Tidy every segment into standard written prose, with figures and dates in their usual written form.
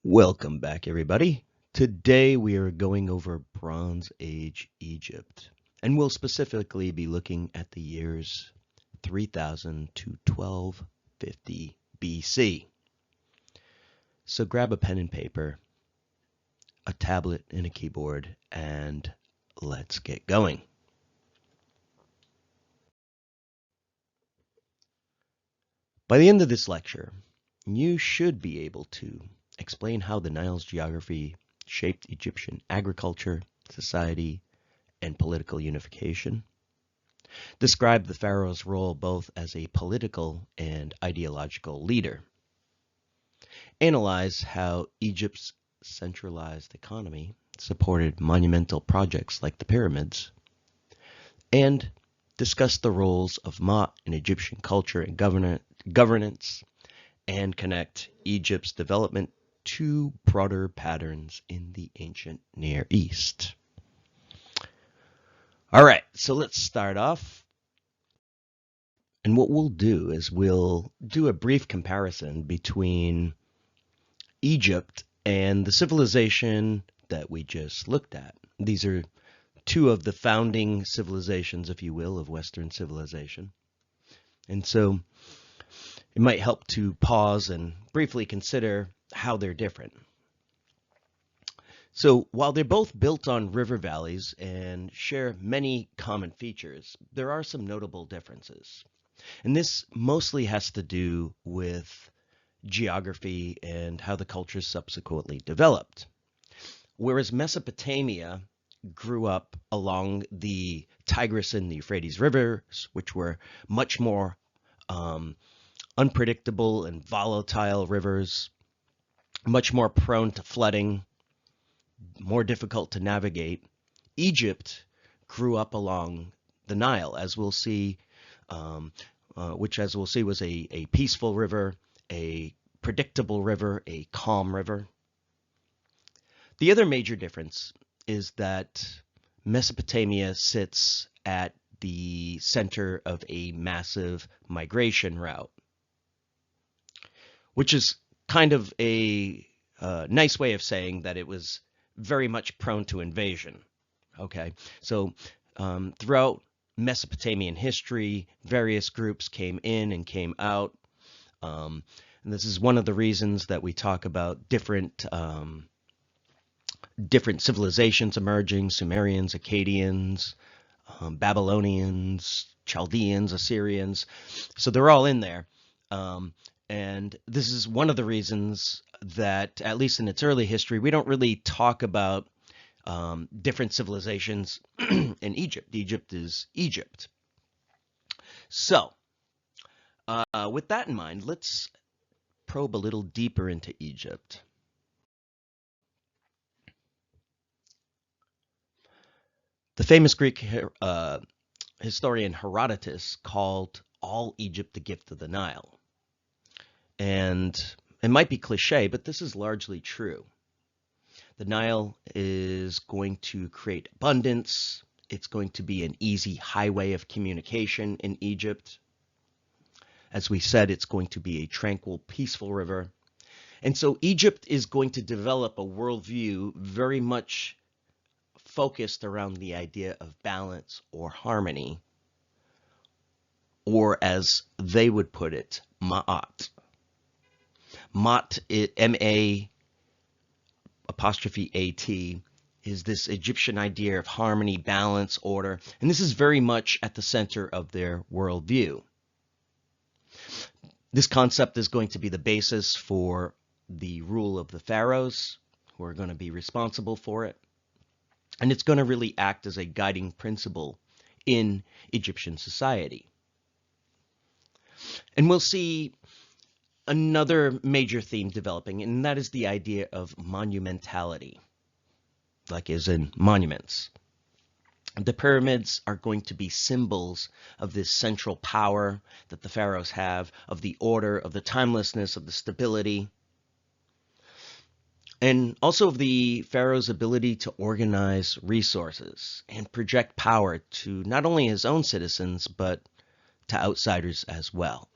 Welcome back, everybody. Today we are going over Bronze Age Egypt, and we'll specifically be looking at the years 3000 to 1250 BC. So grab a pen and paper, a tablet and a keyboard, and let's get going. By the end of this lecture, you should be able to explain how the Nile's geography shaped Egyptian agriculture, society, and political unification, describe the pharaoh's role both as a political and ideological leader, analyze how Egypt's centralized economy supported monumental projects like the pyramids, and discuss the roles of Ma in Egyptian culture and governance, and connect Egypt's development to broader patterns in the ancient Near East. All right, so let's start off. And what we'll do is we'll do a brief comparison between Egypt and the civilization that we just looked at. These are two of the founding civilizations, if you will, of Western civilization. And so it might help to pause and briefly consider how they're different. So while they're both built on river valleys and share many common features, there are some notable differences. And this mostly has to do with geography and how the cultures subsequently developed. Whereas Mesopotamia grew up along the Tigris and the Euphrates rivers, which were much more unpredictable and volatile rivers, much more prone to flooding, more difficult to navigate. Egypt grew up along the Nile, as we'll see, which, as we'll see, was a peaceful river, a predictable river, a calm river. The other major difference is that Mesopotamia sits at the center of a massive migration route, which is kind of a nice way of saying that it was very much prone to invasion. Okay, so throughout Mesopotamian history, various groups came in and came out. And this is one of the reasons that we talk about different civilizations emerging: Sumerians, Akkadians, Babylonians, Chaldeans, Assyrians. So they're all in there. And this is one of the reasons that, at least in its early history, we don't really talk about different civilizations in Egypt. Egypt is Egypt. So, with that in mind, let's probe a little deeper into Egypt. The famous Greek historian Herodotus called all Egypt the gift of the Nile. And it might be cliche, but this is largely true. The Nile is going to create abundance. It's going to be an easy highway of communication in Egypt. As we said, it's going to be a tranquil, peaceful river. And so Egypt is going to develop a worldview very much focused around the idea of balance or harmony, or as they would put it, Ma'at. Ma'at, M-A apostrophe A-T, is this Egyptian idea of harmony, balance, order, and this is very much at the center of their worldview. This concept is going to be the basis for the rule of the pharaohs, who are going to be responsible for it, and it's going to really act as a guiding principle in Egyptian society. And we'll see another major theme developing, and that is the idea of monumentality, like as in monuments. The pyramids are going to be symbols of this central power that the pharaohs have, of the order, of the timelessness, of the stability, and also of the pharaoh's ability to organize resources and project power to not only his own citizens, but to outsiders as well.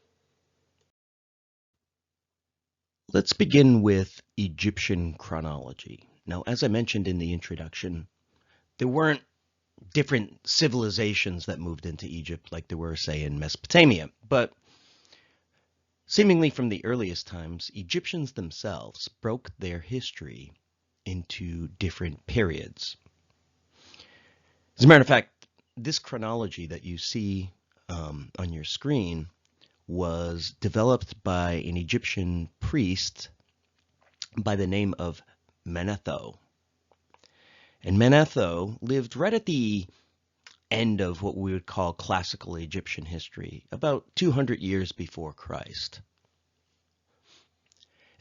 Let's begin with Egyptian chronology. Now, as I mentioned in the introduction, there weren't different civilizations that moved into Egypt like there were, say, in Mesopotamia, but seemingly from the earliest times, Egyptians themselves broke their history into different periods. As a matter of fact, this chronology that you see on your screen was developed by an Egyptian priest by the name of Manetho. And Manetho lived right at the end of what we would call classical Egyptian history, about 200 years before Christ.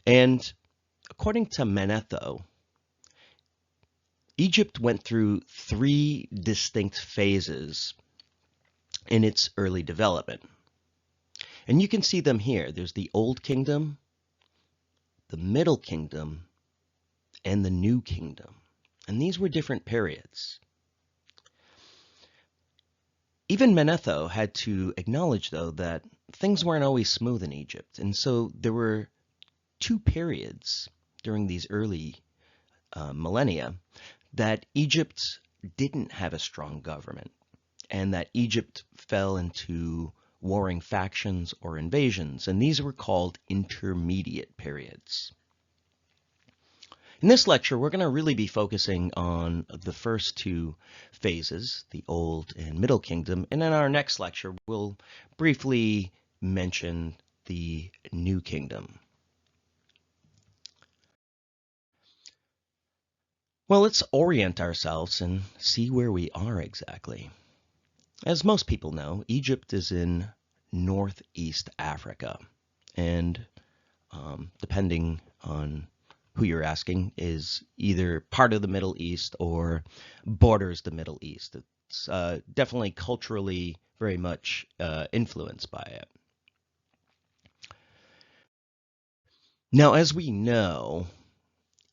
And according to Manetho, Egypt went through 3 distinct phases in its early development. And you can see them here. There's the Old Kingdom, the Middle Kingdom, and the New Kingdom. And these were different periods. Even Manetho had to acknowledge, though, that things weren't always smooth in Egypt. And so there were 2 periods during these early millennia that Egypt didn't have a strong government, and that Egypt fell into warring factions or invasions, and these were called intermediate periods. In this lecture, we're going to really be focusing on the first 2 phases, the Old and Middle Kingdom, and in our next lecture, we'll briefly mention the New Kingdom. Well, let's orient ourselves and see where we are exactly. As most people know, Egypt is in Northeast Africa, and depending on who you're asking, is either part of the Middle East or borders the Middle East. It's definitely culturally very much influenced by it. Now, as we know,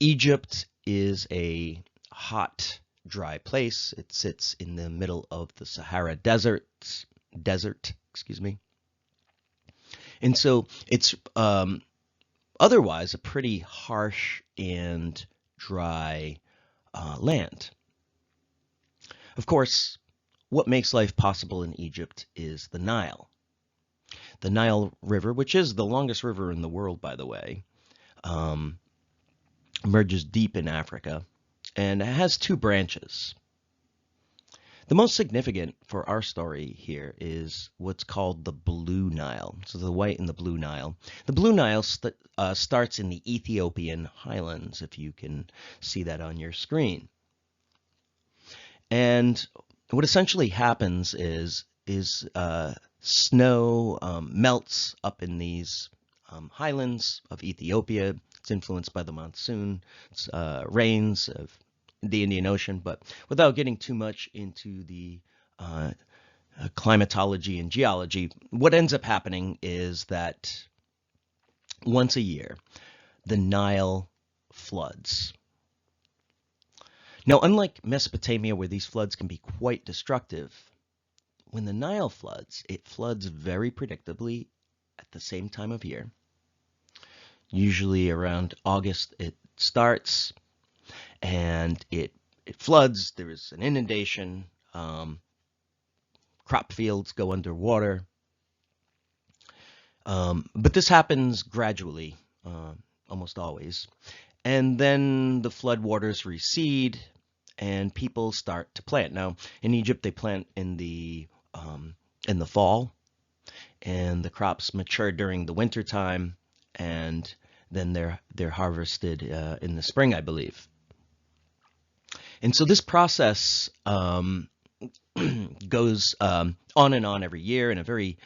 Egypt is a hot, dry place. It sits in the middle of the Sahara desert, and so it's otherwise a pretty harsh and dry land. Of course, what makes life possible in Egypt is the Nile. The Nile River, which is the longest river in the world, by the way, emerges deep in Africa and has 2 branches. The most significant for our story here is what's called the Blue Nile. So the White and the Blue Nile. The Blue Nile starts in the Ethiopian highlands, if you can see that on your screen. And what essentially happens is snow melts up in these highlands of Ethiopia. It's influenced by the monsoon, rains of the Indian Ocean, but without getting too much into the climatology and geology, what ends up happening is that once a year, the Nile floods. Now, unlike Mesopotamia, where these floods can be quite destructive, when the Nile floods, it floods very predictably at the same time of year. Usually around August it starts, and it floods. There is an inundation. Crop fields go underwater. But this happens gradually, almost always. And then the floodwaters recede, and people start to plant. Now, in Egypt, they plant in the fall, and the crops mature during the winter time, and then they're harvested in the spring, I believe. And so this process goes on and on every year in a very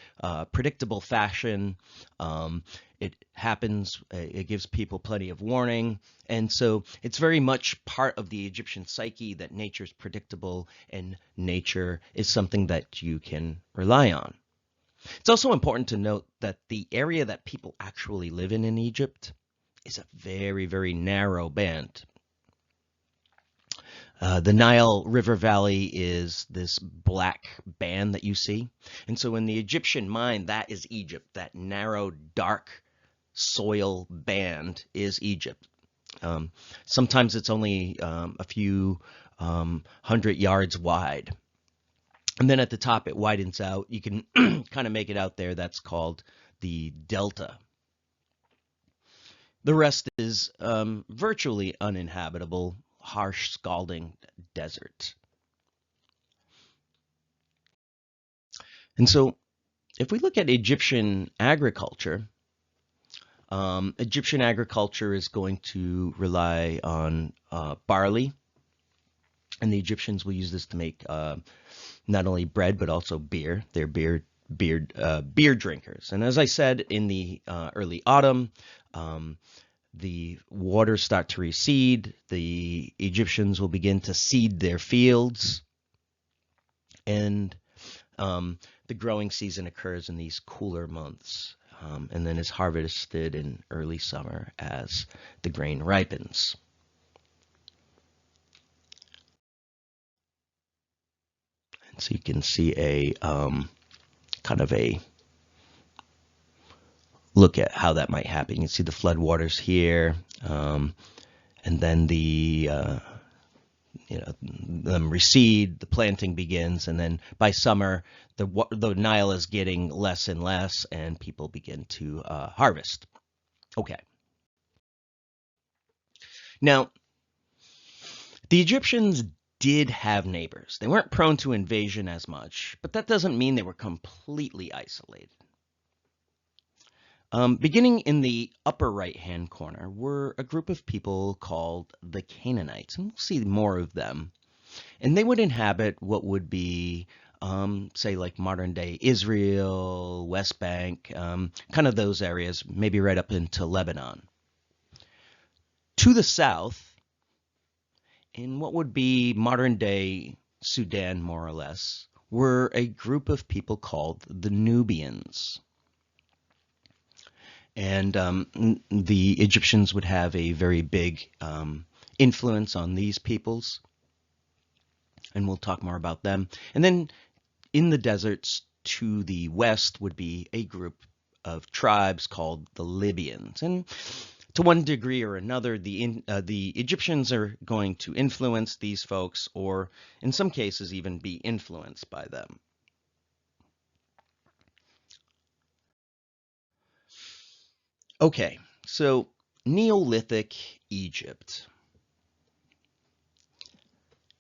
predictable fashion. It happens, it gives people plenty of warning. And so it's very much part of the Egyptian psyche that nature is predictable and nature is something that you can rely on. It's also important to note that the area that people actually live in Egypt is a very, very narrow band. The Nile River Valley is this black band that you see. And so in the Egyptian mind, that is Egypt, that narrow, dark soil band is Egypt. Sometimes it's only a few 100 yards wide. And then at the top, it widens out. You can kind of make it out there. That's called the delta. The rest is virtually uninhabitable, harsh, scalding desert. And so if we look at Egyptian agriculture is going to rely on barley, and the Egyptians will use this to make not only bread but also beer. They're beer drinkers. And as I said, in the early autumn, the waters start to recede. The Egyptians will begin to seed their fields, and the growing season occurs in these cooler months, and then is harvested in early summer as the grain ripens. And so you can see a kind of a look at how that might happen. You can see the floodwaters here, and then them recede, the planting begins, and then by summer, the Nile is getting less and less, and people begin to harvest. Okay. Now, the Egyptians did have neighbors. They weren't prone to invasion as much, but that doesn't mean they were completely isolated. Beginning in the upper right-hand corner were a group of people called the Canaanites, and we'll see more of them. And they would inhabit what would be, say, like modern-day Israel, West Bank, kind of those areas, maybe right up into Lebanon. To the south, in what would be modern-day Sudan, more or less, were a group of people called the Nubians. And the Egyptians would have a very big influence on these peoples, and we'll talk more about them. And then in the deserts to the west would be a group of tribes called the Libyans. And to one degree or another, the Egyptians are going to influence these folks, or in some cases even be influenced by them. Okay, so Neolithic Egypt.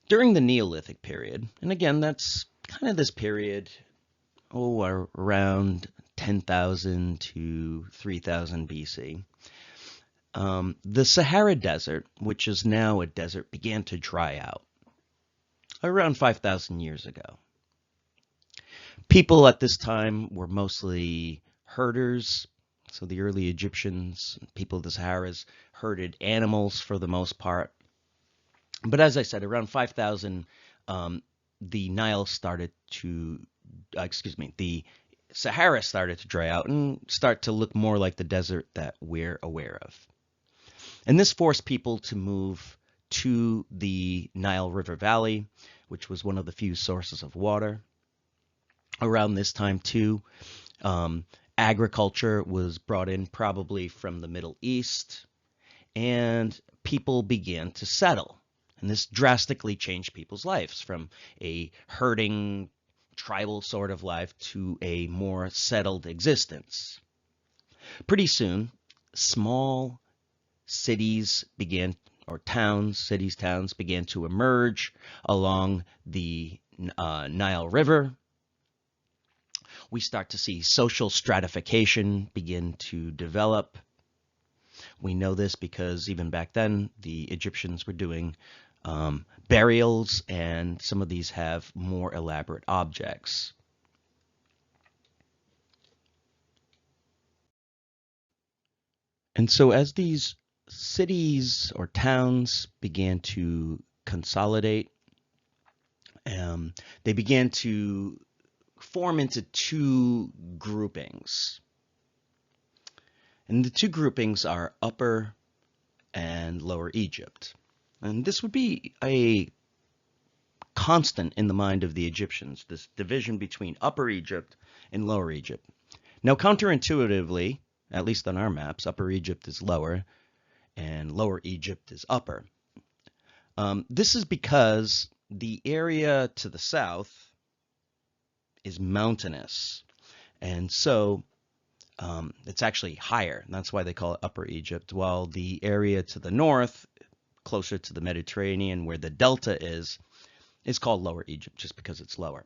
During the Neolithic period, and again, that's kind of this period, around 10,000 to 3000 BC, the Sahara Desert, which is now a desert, began to dry out around 5,000 years ago. People at this time were mostly herders. So the early Egyptians, people of the Saharas, herded animals for the most part. But as I said, around 5,000, the Nile started to, the Sahara started to dry out and start to look more like the desert that we're aware of. And this forced people to move to the Nile River Valley, which was one of the few sources of water. Around this time, too, agriculture was brought in probably from the Middle East, and people began to settle. And this drastically changed people's lives from a herding, tribal sort of life to a more settled existence. Pretty soon, small cities began, or towns began to emerge along the Nile River. We start to see social stratification begin to develop. We know this because even back then, the Egyptians were doing burials, and some of these have more elaborate objects. And so as these cities or towns began to consolidate, they began to form into two groupings. And the two groupings are Upper and Lower Egypt. And this would be a constant in the mind of the Egyptians, this division between Upper Egypt and Lower Egypt. Now, counterintuitively, at least on our maps. Upper Egypt is lower, and Lower Egypt is upper. This is because the area to the south is mountainous, and so it's actually higher, and that's why they call it Upper Egypt, while the area to the north, closer to the Mediterranean, where the delta is called Lower Egypt, just because it's lower.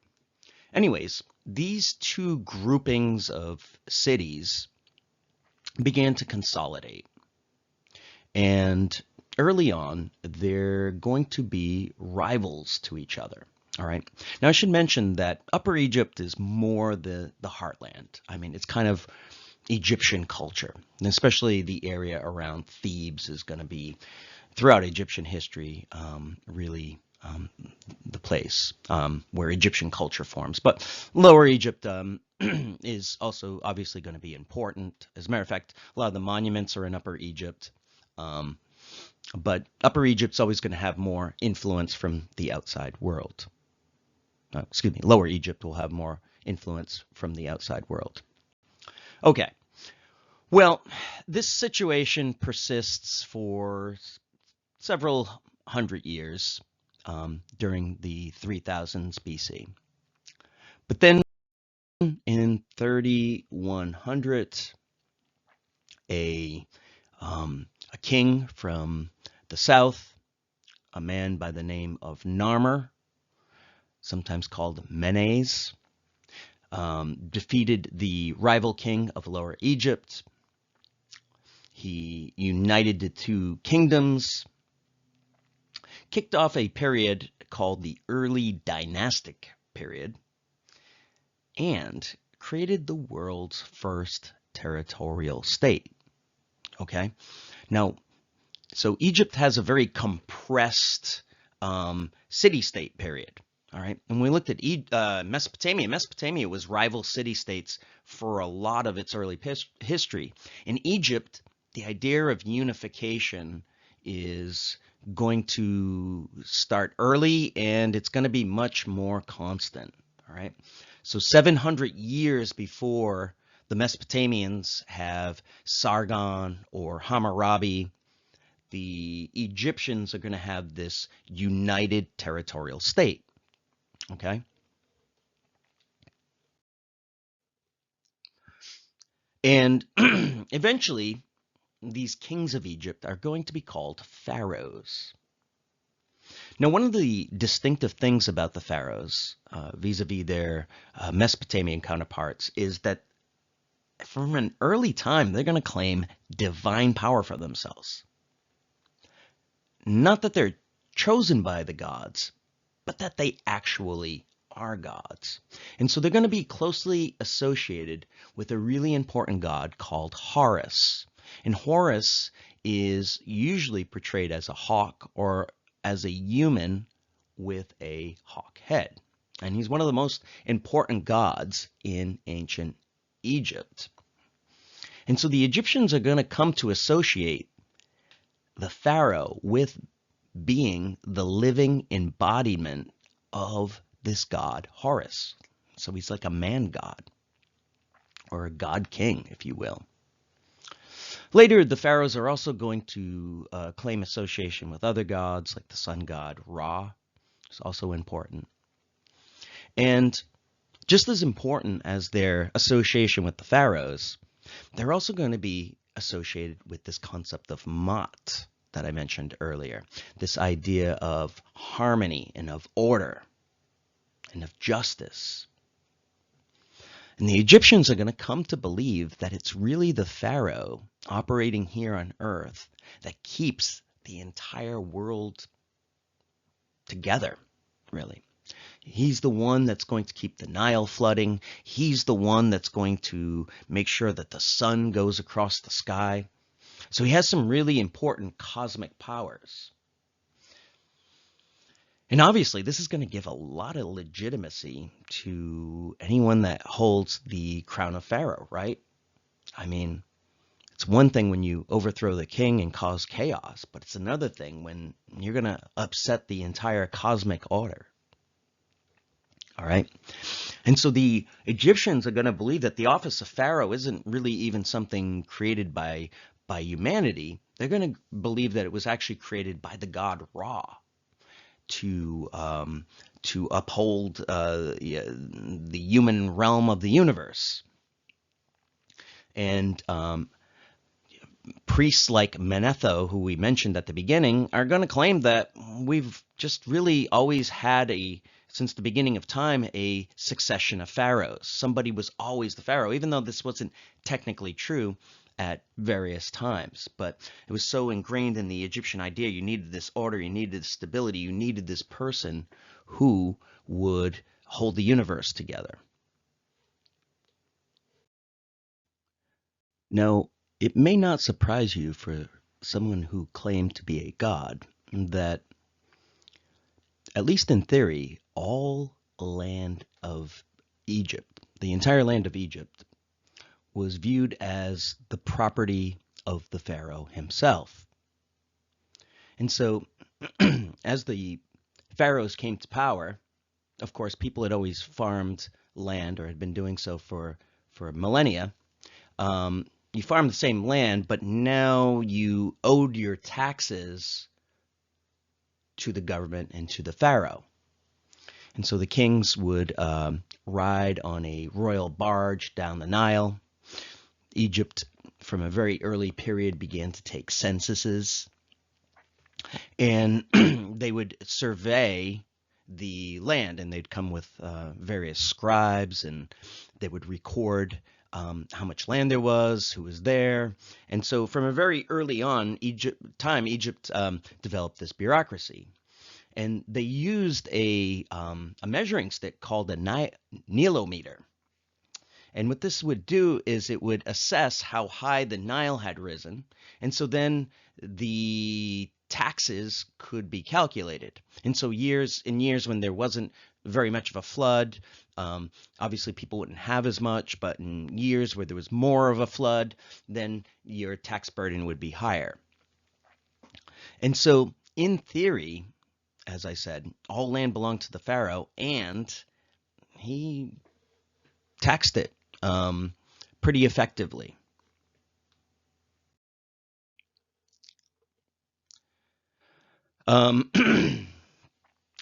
Anyways, these two groupings of cities began to consolidate. And early on, they're going to be rivals to each other. All right. Now, I should mention that Upper Egypt is more the heartland. I mean, it's kind of Egyptian culture, and especially the area around Thebes is going to be, throughout Egyptian history, really the place where Egyptian culture forms. But Lower Egypt is also obviously going to be important. As a matter of fact, a lot of the monuments are in Upper Egypt. But Upper Egypt's always going to have more influence from the outside world. Excuse me, Lower Egypt will have more influence from the outside world. Okay, well, this situation persists for several hundred years during the 3000s BC. But then in 3100, a king from the south, a man by the name of Narmer, sometimes called Menes, defeated the rival king of Lower Egypt. He united the two kingdoms, kicked off a period called the Early Dynastic Period, and created the world's first territorial state. Okay, now, so Egypt has a very compressed city-state period. All right, and we looked at Mesopotamia. Mesopotamia was rival city-states for a lot of its early history. In Egypt, the idea of unification is going to start early, and it's going to be much more constant. All right, so 700 years before the Mesopotamians have Sargon or Hammurabi, the Egyptians are going to have this united territorial state. Okay. And eventually, these kings of Egypt are going to be called pharaohs. Now, one of the distinctive things about the pharaohs, vis-a-vis their Mesopotamian counterparts, is that from an early time, they're going to claim divine power for themselves. Not that they're chosen by the gods, but that they actually are gods. And so they're going to be closely associated with a really important god called Horus. And Horus is usually portrayed as a hawk or as a human with a hawk head. And he's one of the most important gods in ancient Egypt. And so the Egyptians are going to come to associate the pharaoh with being the living embodiment of this god Horus. So he's like a man god, or a god king, if you will. Later, the pharaohs are also going to claim association with other gods, like the sun god Ra. It's also important. And just as important as their association with the pharaohs, they're also going to be associated with this concept of Ma'at that I mentioned earlier. This idea of harmony and of order and of justice. And the Egyptians are going to come to believe that it's really the pharaoh operating here on earth that keeps the entire world together, really. He's the one that's going to keep the Nile flooding. He's the one that's going to make sure that the sun goes across the sky. So he has some really important cosmic powers. And obviously, this is going to give a lot of legitimacy to anyone that holds the crown of Pharaoh, right? I mean, it's one thing when you overthrow the king and cause chaos, but it's another thing when you're going to upset the entire cosmic order. All right. And so the Egyptians are going to believe that the office of Pharaoh isn't really even something created by humanity. They're going to believe that it was actually created by the god Ra to uphold the human realm of the universe. And priests like Manetho, who we mentioned at the beginning, are going to claim that we've just really always had since the beginning of time, a succession of pharaohs. Somebody was always the pharaoh, even though this wasn't technically true at various times. But it was so ingrained in the Egyptian idea, you needed this order, you needed this stability, you needed this person who would hold the universe together. Now, it may not surprise you for someone who claimed to be a god that, at least in theory, all land of Egypt, the entire land of Egypt, was viewed as the property of the pharaoh himself. And so, as the pharaohs came to power, of course, people had always farmed land or had been doing so for millennia. You farmed the same land, but now you owed your taxes to the government and to the pharaoh. And so the kings would ride on a royal barge down the Nile. Egypt, from a very early period, began to take censuses. And they would survey the land, and they'd come with various scribes, and they would record how much land there was, who was there. And so from a very early on Egypt developed this bureaucracy. And they used a measuring stick called a Nilometer. And what this would do is it would assess how high the Nile had risen. And so then the taxes could be calculated. And so years when there wasn't very much of a flood, obviously people wouldn't have as much, but in years where there was more of a flood, then your tax burden would be higher. And so in theory, as I said, all land belonged to the pharaoh, and he taxed it pretty effectively.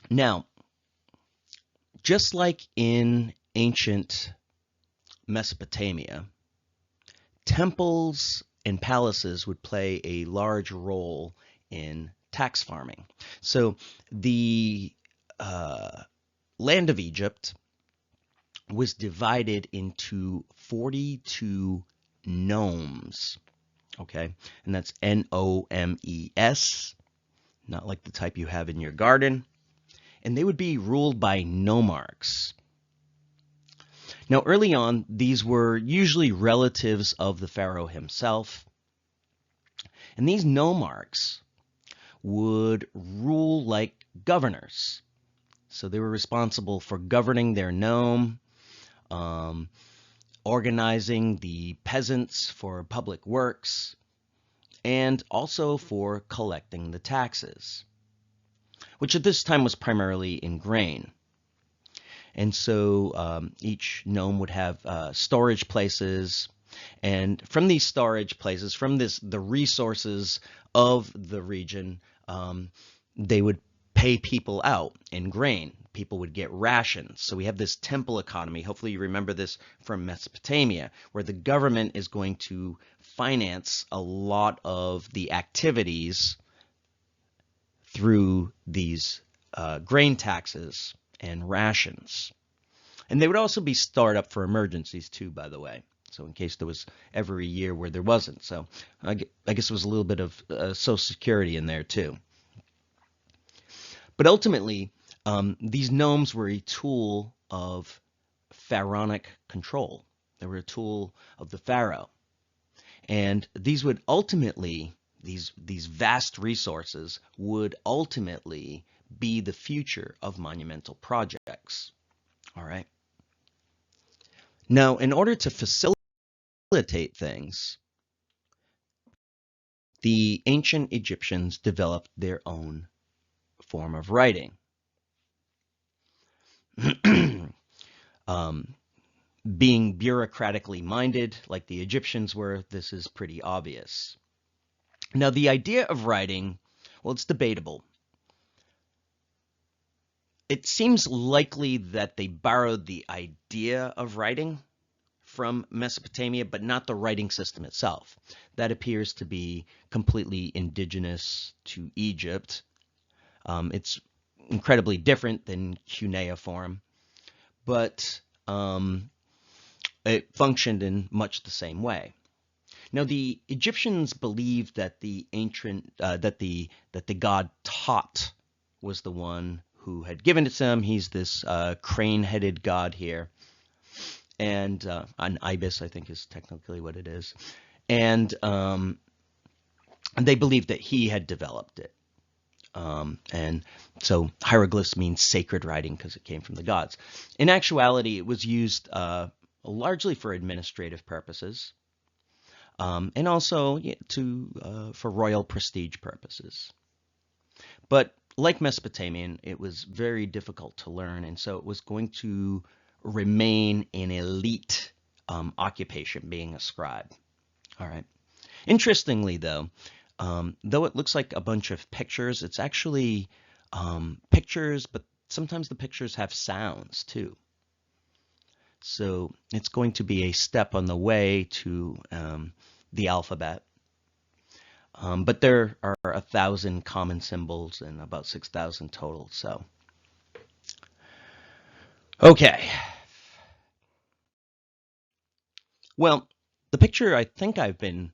Now, just like in ancient Mesopotamia, temples and palaces would play a large role in tax farming. So the land of Egypt was divided into 42 nomes, okay? And that's Nomes, not like the type you have in your garden. And they would be ruled by nomarchs. Now, early on, these were usually relatives of the pharaoh himself. And these nomarchs would rule like governors. So they were responsible for governing their nome, organizing the peasants for public works, and also for collecting the taxes, which at this time was primarily in grain. And so each nome would have storage places, and from these storage places, from the resources of the region, they would pay people out in grain. People would get rations. So we have this temple economy. Hopefully you remember this from Mesopotamia, where the government is going to finance a lot of the activities through these grain taxes and rations. And they would also be stored up for emergencies too, by the way. So in case there was ever a year where there wasn't. So I guess there was a little bit of Social Security in there too. But ultimately, these nomes were a tool of pharaonic control. They were a tool of the pharaoh. And these would ultimately, these vast resources would ultimately be the future of monumental projects. All right. Now, in order to facilitate things, the ancient Egyptians developed their own form of writing. Being bureaucratically minded like the Egyptians were, this is pretty obvious. Now, the idea of writing, well, it's debatable. It seems likely that they borrowed the idea of writing from Mesopotamia, but not the writing system itself. That appears to be completely indigenous to Egypt. It's incredibly different than cuneiform, but it functioned in much the same way. Now, the Egyptians believed that the ancient that the god Tot was the one who had given it to them. He's this crane-headed god here, and an ibis, I think, is technically what it is, and they believed that he had developed it. And so hieroglyphs means sacred writing because it came from the gods. In actuality, it was used largely for administrative purposes, and also for royal prestige purposes. But like Mesopotamian, it was very difficult to learn, and so it was going to remain an elite occupation, being a scribe. All right. Interestingly, though it looks like a bunch of pictures, it's actually pictures, but sometimes the pictures have sounds too. So it's going to be a step on the way to the alphabet. But there are 1,000 common symbols and about 6,000 total. So, okay. Well, the picture I think I've been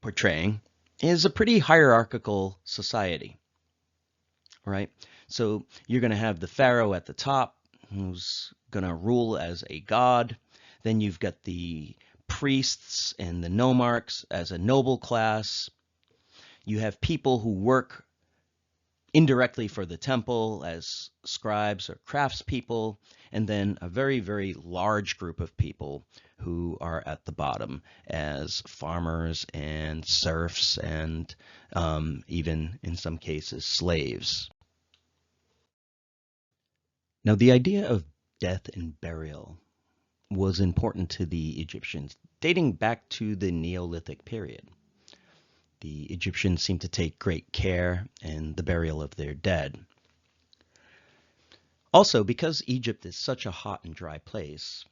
portraying is a pretty hierarchical society, right? So you're going to have the pharaoh at the top, who's going to rule as a god. Then you've got the priests and the nomarchs as a noble class. You have people who work indirectly for the temple as scribes or craftspeople, and then a very, very large group of people who are at the bottom as farmers and serfs and even in some cases slaves. Now, the idea of death and burial was important to the Egyptians, dating back to the Neolithic period. The Egyptians seemed to take great care in the burial of their dead. Also, because Egypt is such a hot and dry place,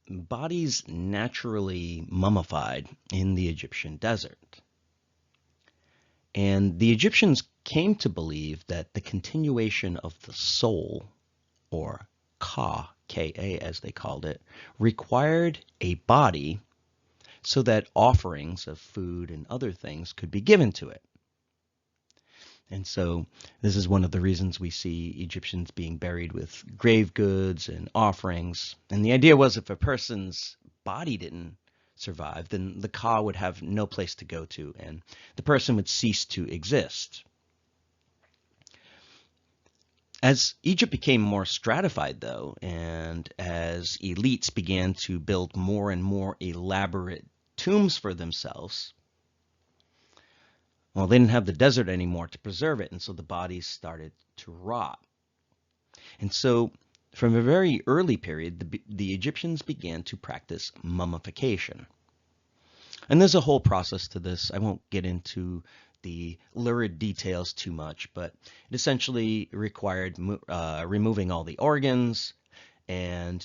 bodies naturally mummified in the Egyptian desert. And the Egyptians came to believe that the continuation of the soul, or Ka, K-A as they called it, required a body so that offerings of food and other things could be given to it. And so this is one of the reasons we see Egyptians being buried with grave goods and offerings. And the idea was if a person's body didn't survive, then the Ka would have no place to go to, and the person would cease to exist. As Egypt became more stratified, though, and as elites began to build more and more elaborate tombs for themselves, well, they didn't have the desert anymore to preserve it, and so the bodies started to rot. And so from a very early period, the Egyptians began to practice mummification. And there's a whole process to this. I won't get into the lurid details too much, but it essentially required removing all the organs and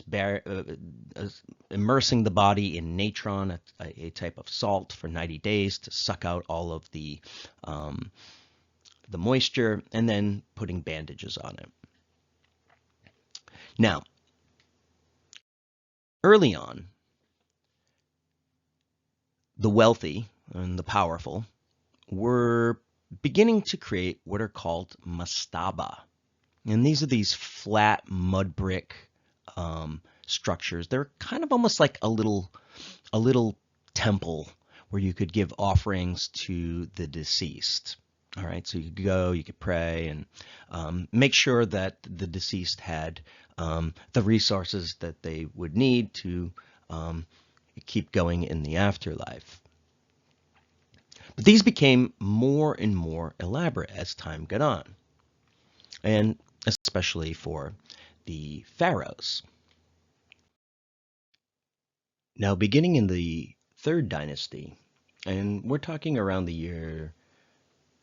immersing the body in natron, a type of salt, for 90 days to suck out all of the moisture, and then putting bandages on it. Now, early on, the wealthy and the powerful were beginning to create what are called mastaba. And these are these flat mud brick structures. They're kind of almost like a little temple where you could give offerings to the deceased. All right, so you could go, you could pray, and make sure that the deceased had the resources that they would need to keep going in the afterlife. But these became more and more elaborate as time got on, and especially for the pharaohs. Now, beginning in the third dynasty, and we're talking around the year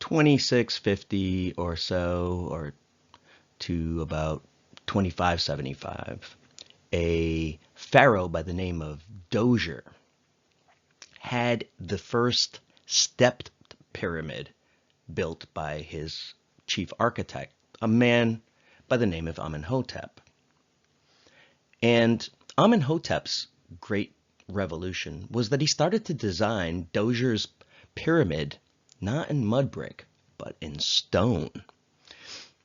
2650 or so, or to about 2575, a pharaoh by the name of Dozier had the first stepped pyramid built by his chief architect, a man by the name of Amenhotep. And Amenhotep's great revolution was that he started to design Dozier's pyramid not in mud brick, but in stone.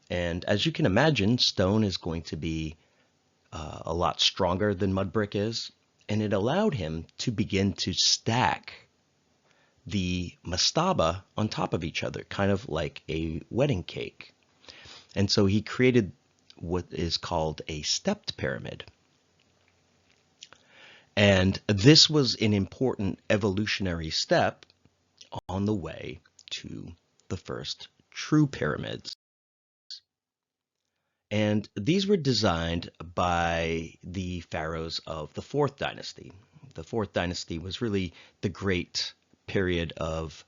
And as you can imagine, stone is going to be a lot stronger than mud brick is, and it allowed him to begin to stack the mastaba on top of each other, kind of like a wedding cake. And so he created what is called a stepped pyramid. And this was an important evolutionary step on the way to the first true pyramids. And these were designed by the pharaohs of the fourth dynasty. The fourth dynasty was really the great period of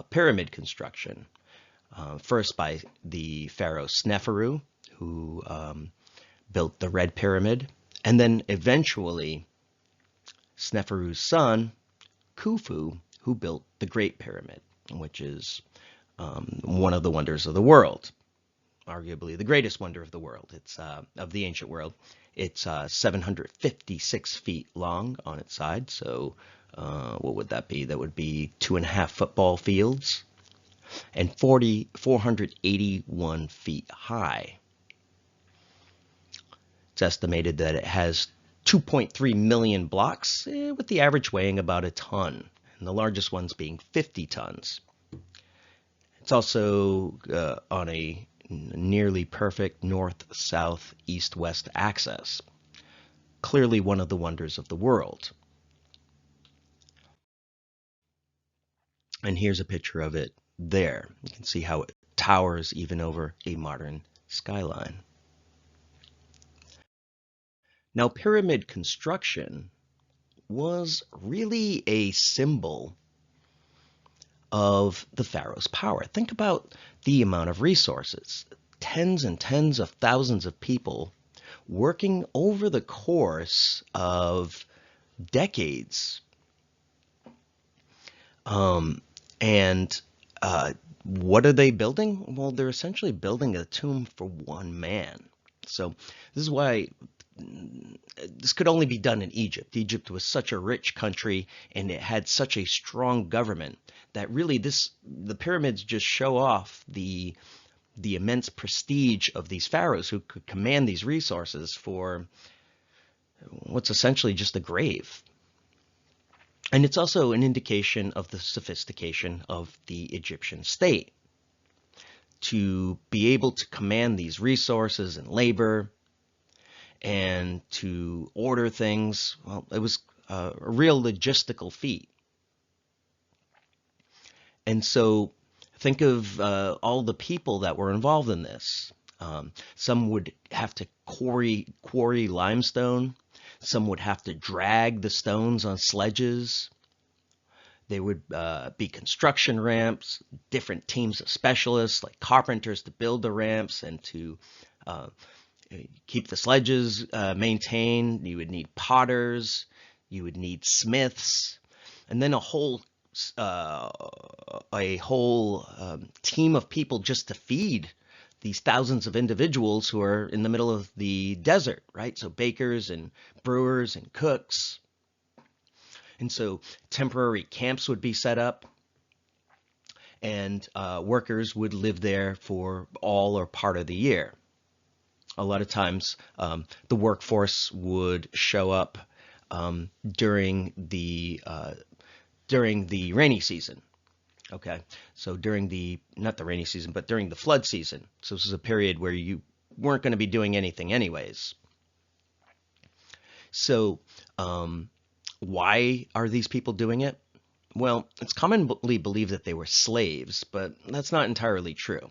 pyramid construction. First by the pharaoh Sneferu, who built the Red Pyramid, and then eventually Sneferu's son, Khufu, who built the Great Pyramid, which is one of the wonders of the world. Arguably the greatest wonder of the world. It's of the ancient world. It's 756 feet long on its side. So what would that be? That would be 2.5 football fields, and 481 feet high. It's estimated that it has 2.3 million blocks, with the average weighing about a ton, and the largest ones being 50 tons. It's also on a nearly perfect north, south, east, west axis. Clearly one of the wonders of the world. And here's a picture of it there. You can see how it towers even over a modern skyline. Now, pyramid construction was really a symbol of the pharaoh's power. Think about the amount of resources, tens and tens of thousands of people working over the course of decades. And what are they building? Well, they're essentially building a tomb for one man. So this is why this could only be done in Egypt. Egypt was such a rich country, and it had such a strong government that really the pyramids just show off the immense prestige of these pharaohs who could command these resources for what's essentially just a grave. And it's also an indication of the sophistication of the Egyptian state. To be able to command these resources and labor and to order things, well, it was a real logistical feat. And so think of all the people that were involved in this. Some would have to quarry limestone. Some would have to drag the stones on sledges. There would be construction ramps, different teams of specialists like carpenters to build the ramps and to keep the sledges maintained. You would need potters. You would need smiths, and then a whole team of people just to feed these thousands of individuals who are in the middle of the desert, right? So bakers and brewers and cooks. And so temporary camps would be set up, and workers would live there for all or part of the year. A lot of times the workforce would show up during the rainy season. Okay, so not the rainy season, but during the flood season. So this is a period where you weren't going to be doing anything anyways. So why are these people doing it? Well, it's commonly believed that they were slaves, but that's not entirely true.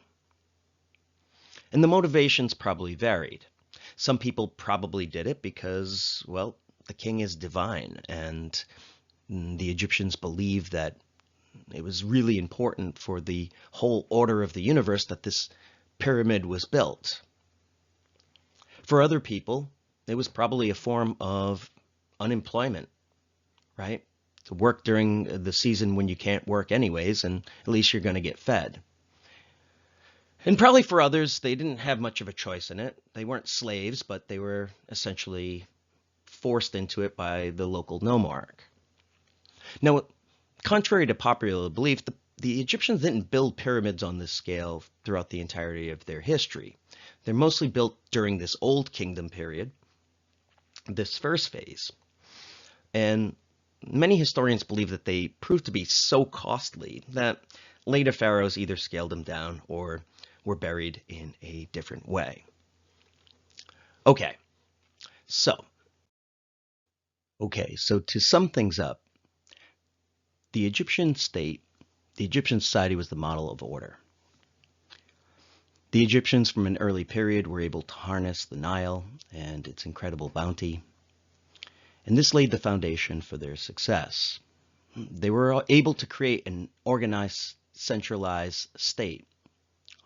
And the motivations probably varied. Some people probably did it because, well, the king is divine, and the Egyptians believed that it was really important for the whole order of the universe that this pyramid was built. For other people, it was probably a form of unemployment, right? To work during the season when you can't work anyways, and at least you're going to get fed. And probably for others, they didn't have much of a choice in it. They weren't slaves, but they were essentially forced into it by the local nomarch. Now, contrary to popular belief, the Egyptians didn't build pyramids on this scale throughout the entirety of their history. They're mostly built during this Old Kingdom period, this first phase. And many historians believe that they proved to be so costly that later pharaohs either scaled them down or were buried in a different way. Okay, so to sum things up, the Egyptian society was the model of order. The Egyptians from an early period were able to harness the Nile and its incredible bounty, and this laid the foundation for their success. They were able to create an organized, centralized state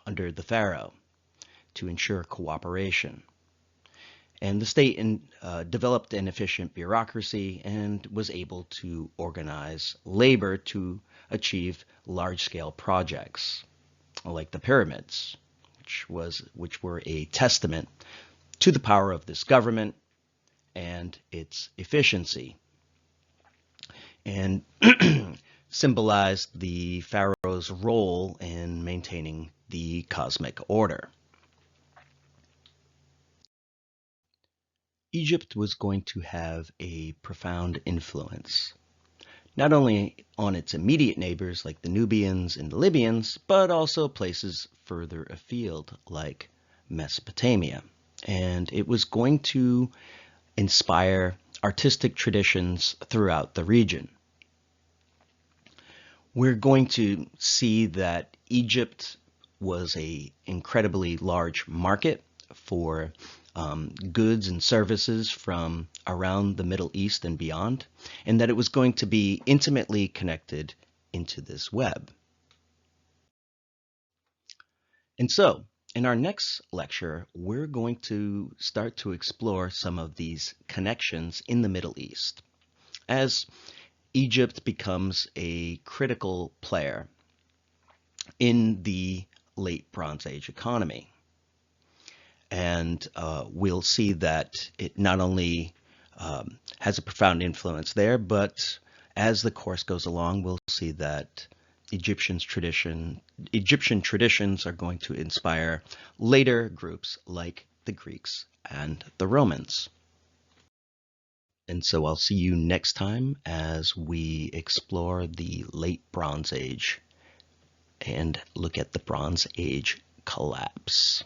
under the pharaoh to ensure cooperation. And the state developed an efficient bureaucracy and was able to organize labor to achieve large-scale projects, like the pyramids, which were a testament to the power of this government and its efficiency, and symbolized the pharaoh's role in maintaining the cosmic order. Egypt was going to have a profound influence, not only on its immediate neighbors like the Nubians and the Libyans, but also places further afield like Mesopotamia. And it was going to inspire artistic traditions throughout the region. We're going to see that Egypt was an incredibly large market for goods and services from around the Middle East and beyond, and that it was going to be intimately connected into this web. And so, in our next lecture, we're going to start to explore some of these connections in the Middle East as Egypt becomes a critical player in the late Bronze Age economy. And we'll see that it not only has a profound influence there, but as the course goes along, we'll see that Egyptian traditions are going to inspire later groups like the Greeks and the Romans. And so I'll see you next time as we explore the late Bronze Age and look at the Bronze Age collapse.